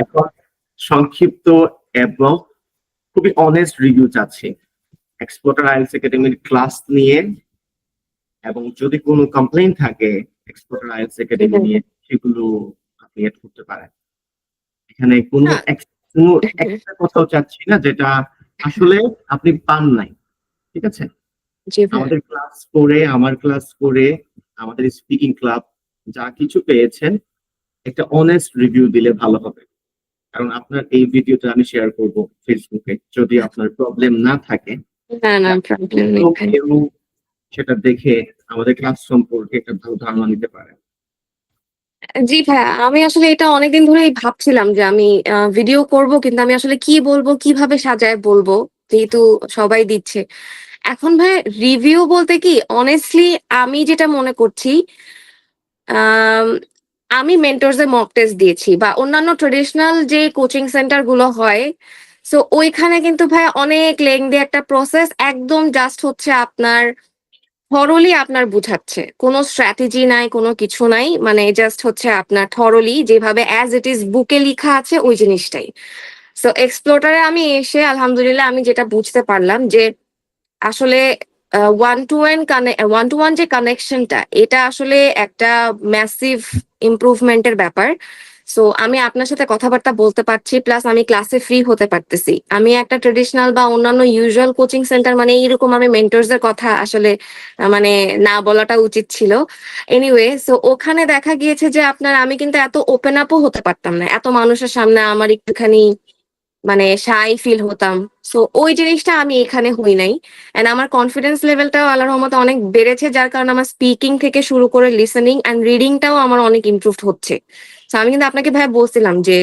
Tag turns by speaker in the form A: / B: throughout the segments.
A: এখন সংক্ষিপ্ত এবং খুবই অনেস্ট রিভিউ চাচ্ছি এক্সপ্লোরার আইএলটিএস একাডেমির ক্লাস নিয়ে, এবং যদি কোনো কমপ্লেইন থাকে এক্সপ্লোরার আইএলটিএস একাডেমি নিয়ে সেগুলো আপনি এড করতে পারেন। এখানে কোনো কোনো একটা কথাও চাচ্ছি না যেটা আসলে আপনি পান নাই, ঠিক আছে? আমাদের ক্লাস করে, আমার ক্লাস করে, আমাদের স্পিকিং ক্লাব যা কিছু পেয়েছেন একটা অনেস্ট রিভিউ দিলে ভালো হবে। কারণ আপনার এই ভিডিওটা আমি শেয়ার করব ফেসবুকে, যদি আপনার প্রবলেম না থাকে কেউ সেটা দেখে আমাদের ক্লাস সম্পর্কে একটা ভালো ধারণা নিতে পারে।
B: জি ভাইয়া, আমি আসলে এটা অনেকদিন ধরেই ভাবছিলাম যে আমি ভিডিও করব, কিন্তু আমি আসলে কি বলবো, কিভাবে সাজায় বলবো, যেহেতু সবাই দিচ্ছে। এখন ভাই রিভিউ বলতে কি, অনেস্টলি আমি যেটা মনে করছি, আম আমি মেন্টরসদের মক টেস্ট দিয়েছি বা অন্যান্য ট্রেডিশনাল যে কোচিং সেন্টার গুলো হয়, সো ওইখানে কিন্তু ভাই অনেক লেংদি একটা প্রসেস, একদম জাস্ট হচ্ছে আপনার থরলি আপনার বুঝাচ্ছে, কোনো স্ট্র্যাটেজি নাই, কোনো কিছু নাই, মানে জাস্ট হচ্ছে আপনার থরলি যেভাবে অ্যাজ ইট ইজ বুকে লেখা আছে ওই জিনিসটাই। সো এক্সপ্লোরারে আমি এসে আলহামদুলিল্লাহ আমি যেটা বুঝতে পারলাম যে আসলে ওয়ান টু ওয়ান যে কানেকশনটা, এটা আসলে একটা ম্যাসিভ ইমপ্রুভমেন্টের ব্যাপার। সো আমি আপনার সাথে কথাবার্তা বলতে পারছি, প্লাস আমি ক্লাসে ফ্রি হতে পারতেছি। আমি একটা ট্রেডিশনাল বা অন্যান্য ইউজুয়াল কোচিং সেন্টার, মানে এইরকম আমি মেন্টরসদের কথা আসলে মানে না বলাটা উচিত ছিল। এনিওয়ে, সো ওখানে দেখা গিয়েছে যে আপনার আমি কিন্তু এত ওপেন আপও হতে পারতাম না, এত মানুষের সামনে আমার একটুখানি মানে শাই ফিল হতাম। সো ওই জিনিসটা আমি এখানে হই নাই। এন্ড আমার কনফিডেন্স লেভেলটাও আল্লাহর রহমতে অনেক বেড়েছে, যার কারণে আমার স্পিকিং থেকে শুরু করে লিসেনিং অ্যান্ড রিডিংটাও আমার অনেক ইমপ্রুভড হচ্ছে। তো আমি কিন্তু আপনাকে ভাই বলছিলাম যে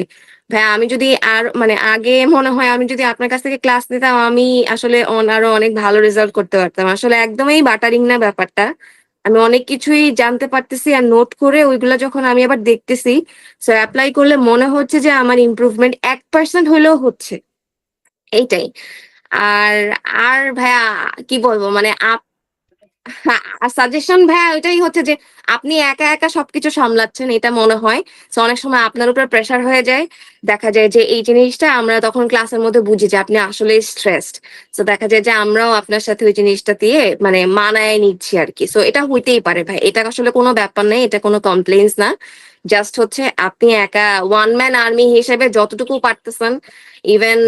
B: ভাই আমি যদি আর মানে আগে মনে হয় আমি যদি আপনার কাছ থেকে ক্লাস নিতাম, আমি আসলে আরো অনেক ভালো রেজাল্ট করতে পারতাম। আসলে একদমই বাটারিং না ব্যাপারটা, আমি অনেক কিছুই জানতে পারতেছি আর নোট করে ওইগুলো যখন আমি আবার দেখতেছি, সো অ্যাপ্লাই করলে মনে হচ্ছে যে আমার ইমপ্রুভমেন্ট 1% হলেও হচ্ছে, এইটাই। আর আর ভাইয়া কি বলবো, মানে সাজেশন ভাইয়া ওইটাই হচ্ছে যে আপনি একা একা সবকিছু সামলাচ্ছেন এটা মনে হয়। তো অনেক সময় আপনার উপর প্রেশার হয়ে যায়, দেখা যায় যে এই জিনিসটা আমরা তখন ক্লাসের মধ্যে বুঝি যে আপনি আসলে স্ট্রেসড। তো দেখা যায় যে আমরাও আপনার সাথে ওই জিনিসটা দিয়ে মানে মানায় নিচ্ছি আর কি। সো এটা হইতেই পারে ভাই, এটা আসলে কোনো ব্যাপার নেই, এটা কোনো কমপ্লেইন্স না। জাস্ট হচ্ছে আপনি একা ওয়ান ম্যান আর্মি হিসেবে যতটুকু পারতেছেন। ইভেন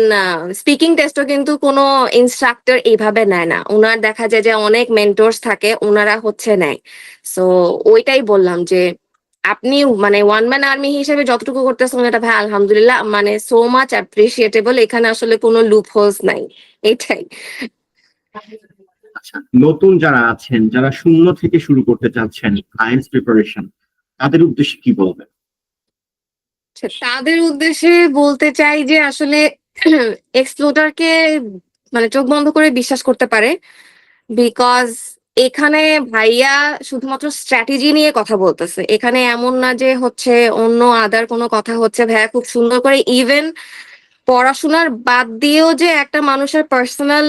B: স্পিকিং টেস্টও কিন্তু কোনো ইনস্ট্রাক্টর এইভাবে নেয় না, ওনার দেখা যায় যে অনেক মেন্টরস থাকে, ওনারা হচ্ছে নেয়। সো ওইটাই বললাম যে আপনি মানে ওয়ান ম্যান আর্মি হিসেবে যতটুকু করতেছেন এটা ভাই আলহামদুলিল্লাহ, মানে সো মাচ অ্যাপ্রিসিয়েটেবল, এখানে আসলে কোনো লুপ হোলস নাই, এটাই।
A: আচ্ছা, নতুন যারা আছেন, যারা শূন্য থেকে শুরু করতে চাচ্ছেন আইএলটিএস প্রিপারেশন, তাদের উদ্দেশ্যে কি বলবেন?
B: তাদের উদ্দেশ্যে বলতে চাই যে আসলে এক্সপ্লোরারকে মানে চোখ বন্ধ করে বিশ্বাস করতে পারে, বিকজ এখানে ভাইয়া শুধুমাত্র স্ট্র্যাটেজি নিয়ে কথা বলতেছে। এখানে এমন না যে হচ্ছে অন্য আদার কোনো কথা হচ্ছে, ভাইয়া খুব সুন্দর করে ইভেন পড়াশোনার বাদ দিয়েও যে একটা মানুষের পার্সোনাল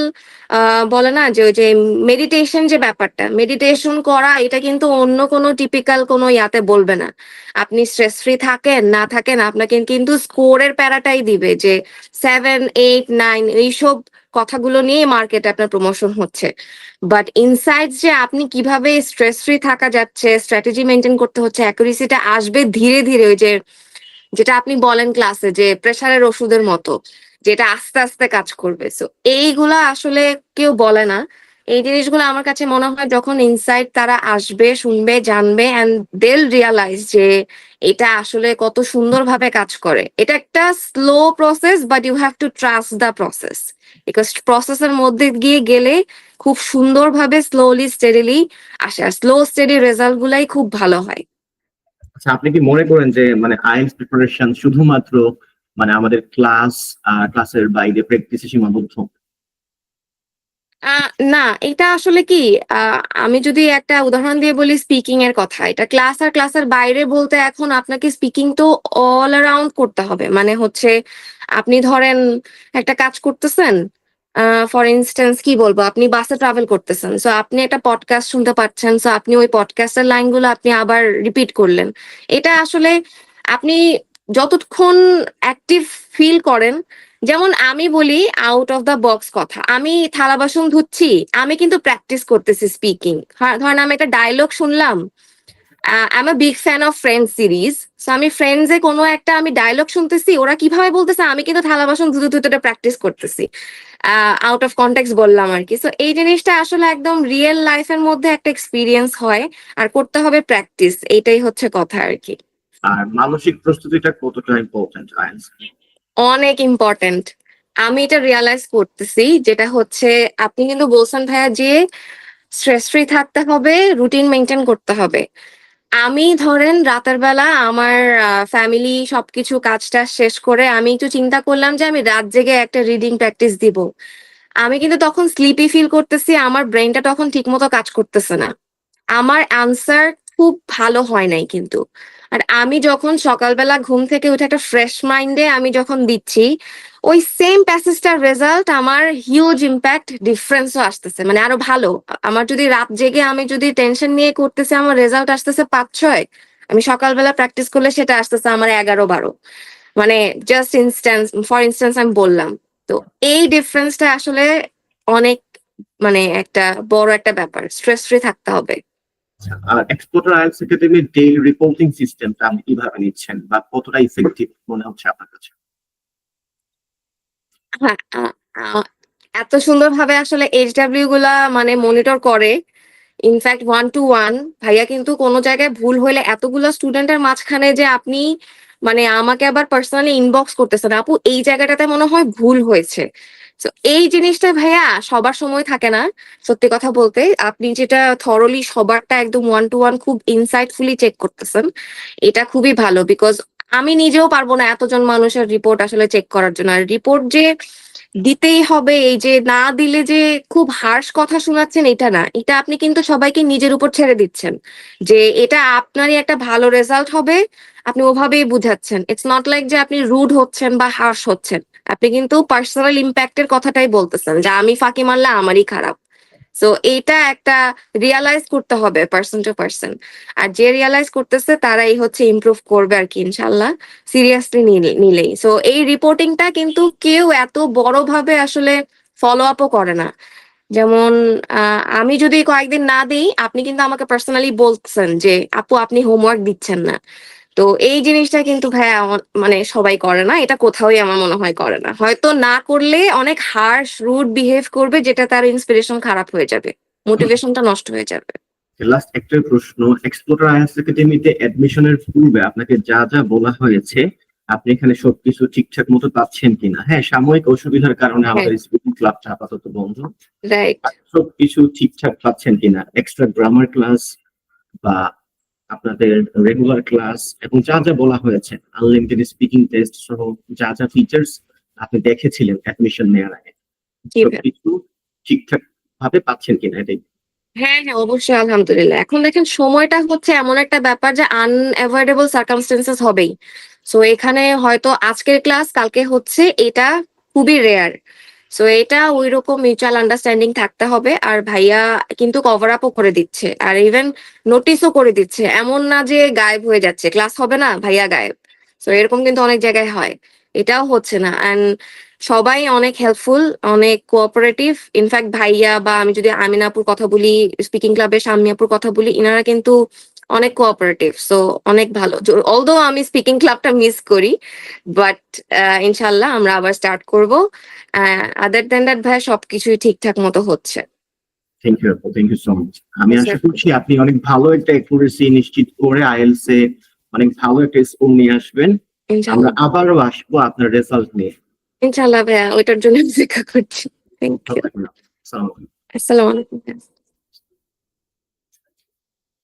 B: বলে না যে ওই যে মেডিটেশন, যে ব্যাপারটা মেডিটেশন করা, এটা কিন্তু অন্য কোনো টিপিক্যাল কোনো ইয়াতে বলবে না। আপনি স্ট্রেস ফ্রি থাকেন না থাকেন, আপনাকে কিন্তু স্কোরের প্যারাটাই দিবে যে 7, 8, 9 এইসব কথাগুলো নিয়ে মার্কেটে আপনার প্রমোশন হচ্ছে। বাট ইনসাইড যে আপনি কিভাবে স্ট্রেস ফ্রি থাকা যাচ্ছে, স্ট্র্যাটেজি মেনটেন করতে হচ্ছে, অ্যাকুরেসিটা আসবে ধীরে ধীরে, ওই যে যেটা আপনি বলেন ক্লাসে যে প্রেসারের ওষুধের মতো, যেটা আস্তে আস্তে কাজ করবে। সো এইগুলা আসলে কেউ বলে না। এই জিনিসগুলো আমার কাছে মনে হয় যখন ইনসাইট তারা আসবে, শুনবে, জানবে, এন্ড দেল রিয়ালাইজ যে এটা আসলে কত সুন্দরভাবে কাজ করে। এটা একটা slow process, but you have to trust the process, because প্রসেসের মধ্যে গিয়ে গেলে খুব সুন্দরভাবে স্লোলি স্টেডিলি আসে, আর স্লো স্টেডি রেজাল্ট গুলাই খুব ভালো হয়।
A: আচ্ছা, আপনি কি মনে করেন যে মানে আইএলটিএস প্রিপারেশন শুধুমাত্র মানে আমাদের ক্লাসের বাইরে প্র্যাকটিসে সীমাবদ্ধ?
B: না, এটা আসলে কি, আমি যদি একটা উদাহরণ দিয়ে বলি স্পিকিং এর কথা, এটা ক্লাস আর ক্লাসের বাইরে বলতে এখন আপনাকে স্পিকিং তো অল অ্যারাউন্ড করতে হবে। মানে হচ্ছে আপনি ধরেন একটা কাজ করতেছেন, ফর ইনস্টেন্স কি বলবো, আপনি বাসে ট্রাভেল করতেছেন, সো আপনি একটা পডকাস্ট শুনতে পাচ্ছেন, সো আপনি ওই পডকাস্টের লাইনগুলো আপনি আবার রিপিট করলেন। এটা আসলে আপনি যতক্ষণ অ্যাক্টিভ ফিল করেন, যেমন আমি বলি আউট অফ দ্য বক্স কথা, আমি থালা বাসন ধুচ্ছি, আমি কিন্তু প্র্যাকটিস করতেছি স্পিকিং। ধরেন আমি একটা ডায়লগ শুনলাম, I am a big fan of friends series, so আমি ফ্রেন্ডসে কোনো একটা আমি ডায়লগ শুনতেছি, ওরা কিভাবে বলতেছে আমি কিন্তু থালা বাসন ধুতে ধুতে প্র্যাকটিস করতেছি, আউট অফ কন্টেক্সট বললাম আর কি। সো এই জিনিসটা আসলে একদম রিয়েল লাইফের মধ্যে একটা এক্সপিরিয়েন্স হয়, আর করতে হবে প্র্যাকটিস, এইটাই হচ্ছে কথা আর কি।
A: আর মানসিক প্রস্তুতিটা কতটা ইম্পর্টেন্ট আইএলটিএস?
B: অনেক ইম্পর্টেন্ট। আমি এটা রিয়ালাইজ করতেছি, যেটা হচ্ছে আপনি কিন্তু বলছেন ভাইয়া যে স্ট্রেস ফ্রি থাকতে হবে, রুটিন মেনটেন করতে হবে। আমি ধরেন রাতের বেলা আমার ফ্যামিলি সবকিছু কাজটা শেষ করে আমি একটু চিন্তা করলাম যে আমি রাত জেগে একটা রিডিং প্র্যাকটিস দিব। আমি কিন্তু তখন স্লিপি ফিল করতেছি, আমার ব্রেনটা তখন ঠিকমতো কাজ করতেছে না, আমার অ্যান্সার খুব ভালো হয় নাই কিন্তু। আর আমি যখন সকালবেলা ঘুম থেকে উঠে একটা ফ্রেশ মাইন্ডে আমি যখন দিচ্ছি, ওই সেম প্যাসেজটার রেজাল্ট আমার হিউজ ইম্প্যাক্ট ডিফারেন্সও আসতেছে, মানে আরো ভালো। আমার যদি রাত জেগে আমি যদি টেনশন নিয়ে করতেছি, আমার রেজাল্ট আসতেছে 5-6, আমি সকালবেলা প্র্যাকটিস করলে সেটা আসতেছে আমার 11-12। মানে জাস্ট ফর ইনস্ট্যান্স আমি বললাম। তো এই ডিফারেন্সটা আসলে অনেক, মানে একটা বড় একটা ব্যাপার, স্ট্রেস ফ্রি থাকতে হবে।
A: আর এক্সপোর্টার আইএলটিএস একাডেমির ডেইলি রিপোর্টিং সিস্টেমটা আপনি কিভাবে নিচ্ছেন বা কতটা ইফেক্টিভ মনে হচ্ছে আপনার কাছে?
B: হ্যাঁ, এত সুন্দরভাবে আসলে এইচডব্লিউ গুলা মানে মনিটর করে, ইনফ্যাক্ট 1-to-1। ভাইয়া কিন্তু কোনো জায়গায় ভুল হইলে এতগুলো স্টুডেন্টের মাঝখানে যে আপনি মানে আমাকে আবার পার্সোনালি ইনবক্স করতেছেন, আপু এই জায়গাটাতে মনে হয় ভুল হয়েছে। তো এই জিনিসটা ভাইয়া সবার সময় থাকে না। সত্যি কথা বলতে আপনি যেটা থরলি সবারটা একদম 1-to-1 খুব ইনসাইটফুলি চেক করতেছেন, এটা খুবই ভালো। বিকজ আমি নিজেও পারবো না এতজন মানুষের রিপোর্ট আসলে চেক করার জন্য। আর রিপোর্ট যে দিতেই হবে, এই যে না দিলে যে খুব হার্শ কথা শোনাচ্ছেন এটা না, এটা আপনি কিন্তু সবাইকে নিজের উপর ছেড়ে দিচ্ছেন যে এটা আপনারই একটা ভালো রেজাল্ট হবে, আপনি ওভাবেই বুঝাচ্ছেন। ইটস নট লাইক যে আপনি রুড হচ্ছেন বা হার্শ হচ্ছেন, আপনি কিন্তু পার্সোনাল ইম্প্যাক্টের কথাটাই বলতেছেন যে আমি ফাঁকি মারলে আমারই খারাপ। সো এইটা একটা রিয়ালাইজ করতে হবে পার্সন টু পার্সন। আর যে রিয়ালাইজ করতেছে তারাই হচ্ছে ইমপ্রুভ করবে আর কি, ইনশাল্লাহ, সিরিয়াসলি নিলেই। সো এই রিপোর্টিংটা কিন্তু কেউ এত বড়ভাবে আসলে ফলো আপও করে না। যেমন আমি যদি কয়েকদিন না দিই, আপনি কিন্তু আমাকে পার্সোনালি বলছেন যে আপু আপনি হোমওয়ার্ক দিচ্ছেন না। তো এই জিনিসটা কিন্তু ভাইয়া মানে সবাই করে না, এটা কোথাওই আমার মনে হয় করে না। হয়তো না করলে অনেক হার্শ রুড বিহেভ করবে, যেটা তার ইন্সপিরেশন খারাপ হয়ে যাবে, মোটিভেশনটা নষ্ট হয়ে যাবে।
A: লাস্ট একটা প্রশ্ন, এক্সপ্লোরার আইএলটিএস একাডেমিতে অ্যাডমিশনের পূর্বে আপনাকে যা যা বলা হয়েছে আপনি এখানে সবকিছু ঠিকঠাক মতো পাচ্ছেন কিনা? হ্যাঁ, সাময়িক অসুবিধার কারণে আমাদের স্পিকিং ক্লাবটা আপাতত বন্ধ।
B: রাইট।
A: সবকিছু ঠিকঠাক পাচ্ছেন কিনা? এক্সট্রা গ্রামার ক্লাস বা আপনাদের রেগুলার ক্লাস এবং যা যা বলা হয়েছে, আনলিমিটেড স্পিকিং টেস্ট সহ যা যা ফিচার্স আপনি দেখেছিলেন অ্যাডমিশন নেওয়ার আগে, সবকিছু ঠিকঠাক ভাবে পাচ্ছেন কিনা এটাই।
B: হ্যাঁ হ্যাঁ, অবশ্যই আলহামদুলিল্লাহ। এখন দেখেন সময়টা হচ্ছে এমন একটা ব্যাপার যে আনএভয়েডেবল সার্কামস্টেন্সেস হবেই। সো এখানে হয়তো আজকের ক্লাস কালকে হচ্ছে, এটা খুবই রেয়ার। সো এটা ওই রকম মিউচুয়াল আন্ডারস্ট্যান্ডিং থাকতে হবে। আর ভাইয়া কিন্তু কভার আপও করে দিচ্ছে, আর ইভেন নোটিশও করে দিচ্ছে, এমন না যে গায়েব হয়ে যাচ্ছে, ক্লাস হবে না ভাইয়া গায়েব। সো এরকম কিন্তু অনেক জায়গায় হয়, এটাও হচ্ছে না। অ্যান্ড সবাই অনেক হেল্পফুল, অনেক কোঅপারেটিভ। ইনফ্যাক্ট ভাইয়া বা আমি যদি আমিনাপুর কথা বলি, স্পিকিং ক্লাবের শাম্মিয়াপুর কথা বলি, ইনারা কিন্তু অনেক কোঅপারেটিভ। সো অনেক ভালো। অলদো আমি স্পিকিং ক্লাবটা মিস করি, বাট ইনশাল্লাহ আমরা আবার স্টার্ট করব। আদার দ্যান দ্যাট ভাইয়া সবকিছুই ঠিকঠাক মতো হচ্ছে।
A: থ্যাংক ইউ আপু, থ্যাংক ইউ সো মাচ। আমি আশা করছি আপনি অনেক ভালো একটা অ্যাকুরেসি নিশ্চিত করে আইএলটিএস এ অনেক ভালো একটা স্কোর নিয়ে আসবেন। আমরা
B: ইনশাল্লাহ
A: আবারও আসবো আপনার রেজাল্ট নিয়ে।
B: ইনশাল্লাহ ভাইয়া, ওইটার জন্য অপেক্ষা করছি। Thank you.
A: আসসালামু আলাইকুম।
B: আসসালামু আলাইকুম।